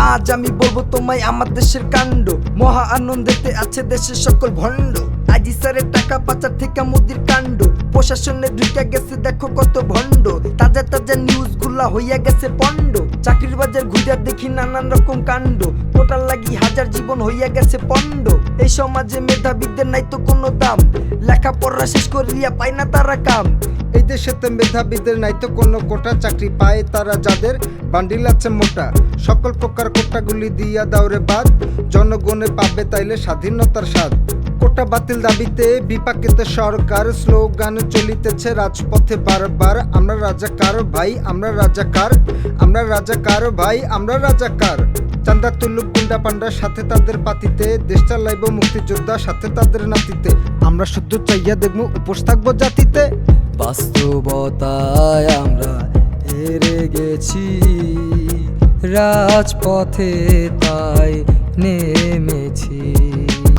আজ আমি বলবো তোমায় আমার দেশের কাণ্ড, মহা আনন্দেতে আছে দেশের সকল ভণ্ড। আজি স্যারের টাকা পাচার থেকে মোদির কাণ্ড, প্রশাসনে ঢুকে গেছে দেখো কত ভণ্ড। তাজা তাজা নিউজ গুলা হইয়া গেছে পণ্ড, চাকরির বাজার ঘুরে দেখি নানান রকম কাণ্ড। কোটার লাগি হাজার জীবন হইয়া গেছে পণ্ড। এই সমাজে মেধাবীদের নাই তো কোনো দাম, লেখাপড়া শেষ করিয়া পায় না তারা কাম। এই দেশেতে মেধাবীদের নাই তো কোনো কোটা, চাকরি পায় তারা যাদের বান্ডিল আছে মোটা। সকল প্রকার কোটাগুলি দিয়া দাওরে বাদ, জনগণে পাবে তাইলে স্বাধীনতার স্বাদ। কোটা বাতিল দাবিতে বিপাকেতে সরকার, স্লোগান চলিতেছে রাজপথে বারবার। আমরা রাজাকার ভাই আমরা রাজাকার, আমরা রাজাকার ভাই আমরা রাজাকার। চান্দা তুলুক গুন্ডা পান্ডার সাথে তাদের পাতিতে, দেশ চালাইব মুক্তিযোদ্ধা সাথে তাদের নাতিতে। আমরা শুদ্ধ চাইয়া দেখবো উপোস থাকবো জাতিতে। বাস্তবতায় আমরা হেরে গেছি, রাজপথে তাই নেমেছি।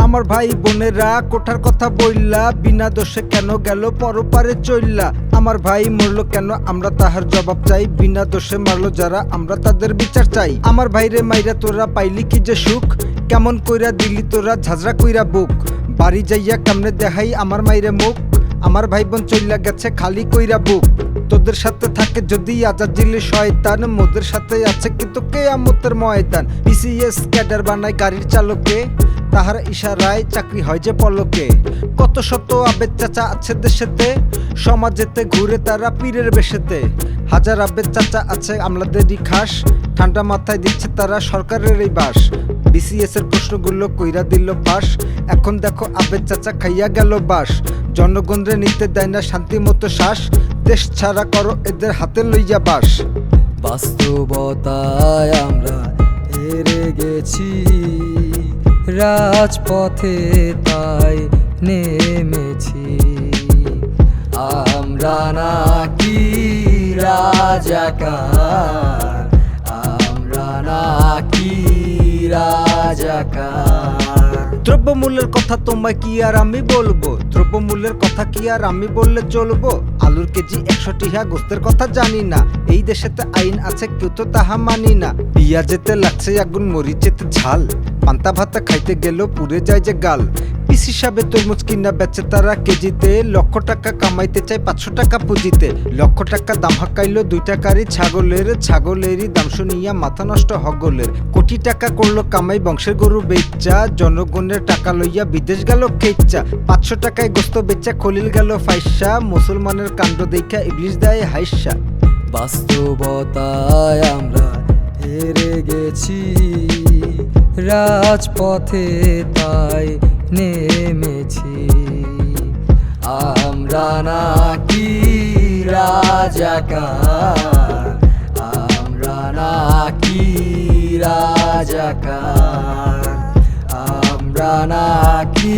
আমার ভাই বোনেরা কোঠার কথা বইলা, বিনা দোষে কেন গেল পরপারে চইল্লা। আমার ভাই মরলো কেন আমরা তাহার জবাব চাই, বিনা দোষে মারলো যারা আমরা তাদের বিচার চাই। আমার ভাইরে মাইরা তোরা পাইলি কি যে সুখ, কেমন কইরা দিলি তোরা ঝাঁঝরা কইরা বুক। বাড়ি যাইয়া কেমনে দেখাই আমার মাইরে মুখ, আমার ভাই বোন চইলা গেছে খালি কইরা বুক। তোদের সাথে থাকে যদি আজাজিলি শয়তান, মোদের সাথে আছে কিন্তু কিয়ামতের ময়দান। বিসিএস ক্যাডার বানায় গাড়ির চালকে, তাহার ইশারায় চাকরি হয় যে পলকে। কত শত আবেদ চাচা আছে দেশেতে, সমাজেতে ঘুরে তারা পীরের বেশেতে। হাজার আবেদ চাচা আছে আমলাদেরই খাস, ঠান্ডা মাথায় দিচ্ছে তারা সরকারের এই বাস। বিসিএস এর প্রশ্নগুলো কইরা দিল পাস, এখন দেখো আবেদ চাচা খাইয়া গেল বাস। জনগণরে নিতে দেয় না শান্তি মতো শ্বাস, দেশ ছাড়া করো এদের হাতে লইয়া বাস। বাস্তবতায় আমরা হেরে গেছি, রাজপথে তাই নেমেছি। আমরা নাকি রাজাকার, আমরা নাকি রাজাকার। দ্রব্যমূল্যের কথা তোমায় কি আর আমি বলবো, দ্রব্যমূল্যের কথা কি আর আমি বললে চলবো। আলুর কেজি 100 টিহা, গোস্তের কথা জানি না। এই দেশেতে আইন আছে কেউ তো তাহা মানি না। পেঁয়াজেতে লাগছে আগুন, মরিচেতে ঝাল, পান্তা ভাতা খাইতে গেলেও পুড়ে যায় যে গাল। পিস হিসাবে তরমুজ কিনা বেচে তারা কেজিতে, লক্ষ টাকা কামাইতে চায় 500 টাকা পুঁজিতে। লক্ষ টাকা দাম হাঁকাইলো 2 টাকারই ছাগলের, ছাগলেরই দাম শুনিয়া মাথা নষ্ট হগলের। কোটি টাকা করলো কামাই বংশের গরু বেচা, জনগণের টাকা লইয়া বিদেশ গেল খেচ্চা। 500 টাকায় গোস্ত বেচা খলিল গেল ফাইসা, মুসলমানের কাণ্ড দেখা ইবলিশ দেয় হাইসা। বাস্তবতায় আমরা হেরে গেছি, রাজপথে তাই নেমেছি। আমরা নাকি রাজাকার, আমরা নাকি রাজাকার, আমরা নাকি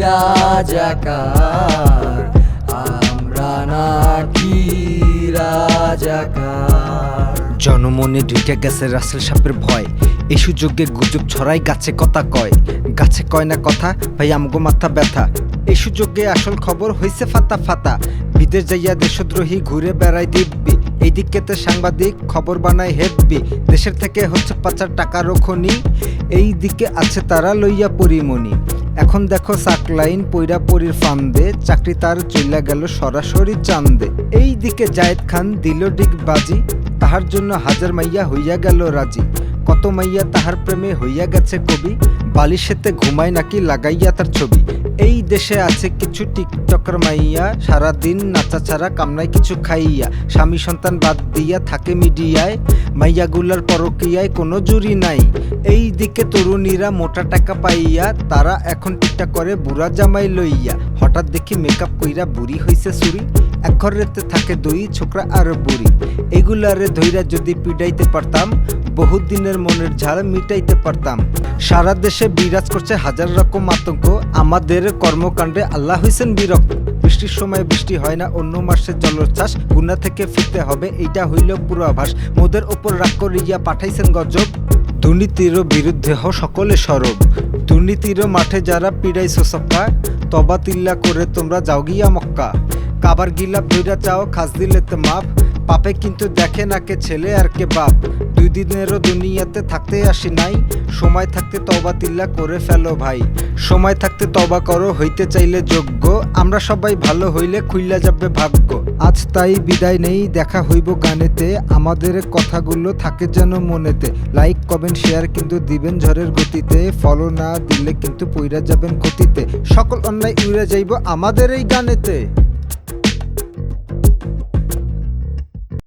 রাজাকার, আমরা নাকি রাজাকার। জনমনে ঢুকে গেছে রাসেল সাপের ভয়, এই সুযোগে গুজব ছড়াই গাছে কথা কয়। গাছে কয় না কথা ভাই আমগো মাথা ব্যথা, এই সুযোগে আসল খবর হইছে ফাতা ফাতা। বিদেশ যাইয়া দেশদ্রোহী ঘুরে বেড়ায় দিব্যি, এইদিকেতে সাংবাদিক খবর বানায় হেব্বি। দেশের থেকে হচ্ছে পাচার টাকারও খনি, এই দিকে আছে তারা লইয়া পরিমণি। এখন দেখো সাকলাইন পইরা পরির ফান্দে, চাকরি তার চইলা গেল সরাসরি চান্দে। এই দিকে জায়েদ খান দিল ডিগবাজি, তাহার জন্য হাজার মাইয়া হইয়া গেল রাজি। কত মাইয়া তাহার প্রেমে হইয়া গেছে কবি, বালিশেতে ঘুমায় নাকি লাগাইয়া তার ছবি। এই দেশে আছে কিছু টিকটকার মাইয়া, সারাদিন নাচা ছাড়া কামনায় কিছু খাইয়া। স্বামী সন্তান বাদ দিয়া থাকে মিডিয়ায়, মাইয়াগুলার পরকীয়ায় কোনো জুরি নাই। এই দিকে তরুণীরা মোটা টাকা পাইয়া, তারা এখন টিকটক করে বুড়া জামাই লইয়া। হঠাৎ দেখি মেকআপ কইরা বুড়ি হইছে চুরি, এক ঘরেতে থাকে 2 ছোকরা আর বুড়ি। এগুলারে ধইরা যদি পিডাইতে পারতাম, বহুত দিনের মনের ঝাল মিটাইতে পারতাম। সারা দেশে বিরাজ করছে হাজার রকম আতঙ্ক, আমাদের কর্মকাণ্ডে আল্লাহ হইছেন বিরক্ত। বৃষ্টির সময় বৃষ্টি হয় না, অন্য মাসে জলোচ্ছ্বাস। গুনাহ থেকে ফিরতে হবে এইটা হইল পূর্বাভাস। মোদের ওপর রাগ করিয়া পাঠাইছেন গজব, দুর্নীতির বিরুদ্ধে হ সকলে সরব। দুর্নীতির মাঠে যারা পিড়াইছো সক্কা, তবা তিল্লা করে তোমরা যাও গিয়া মক্কা। কাবার গিলা বইরা চাও খাস দিলেতে মাপ, পাপে কিন্তু দেখে না কে ছেলে আর কে বাপ। দুই দিনেরও দুনিয়াতে থাকতে আসি নাই, সময় থাকতে তওবা তিল্লা করে ফেলো ভাই। সময় থাকতে তওবা করো হইতে চাইলে যোগ্য, আমরা সবাই ভালো হইলে খুইলা যাবে ভাগ্য। আজ তাই বিদায় নেই, দেখা হইব গানেতে, আমাদের কথাগুলো থাকে যেন মনেতে। লাইক কমেন্ট শেয়ার কিন্তু দিবেন ঝড়ের গতিতে, ফলো না দিলে কিন্তু পইরা যাবেন ক্ষতিতে। সকল অন্যায় উড়ে যাইব আমাদের এই গানেতে।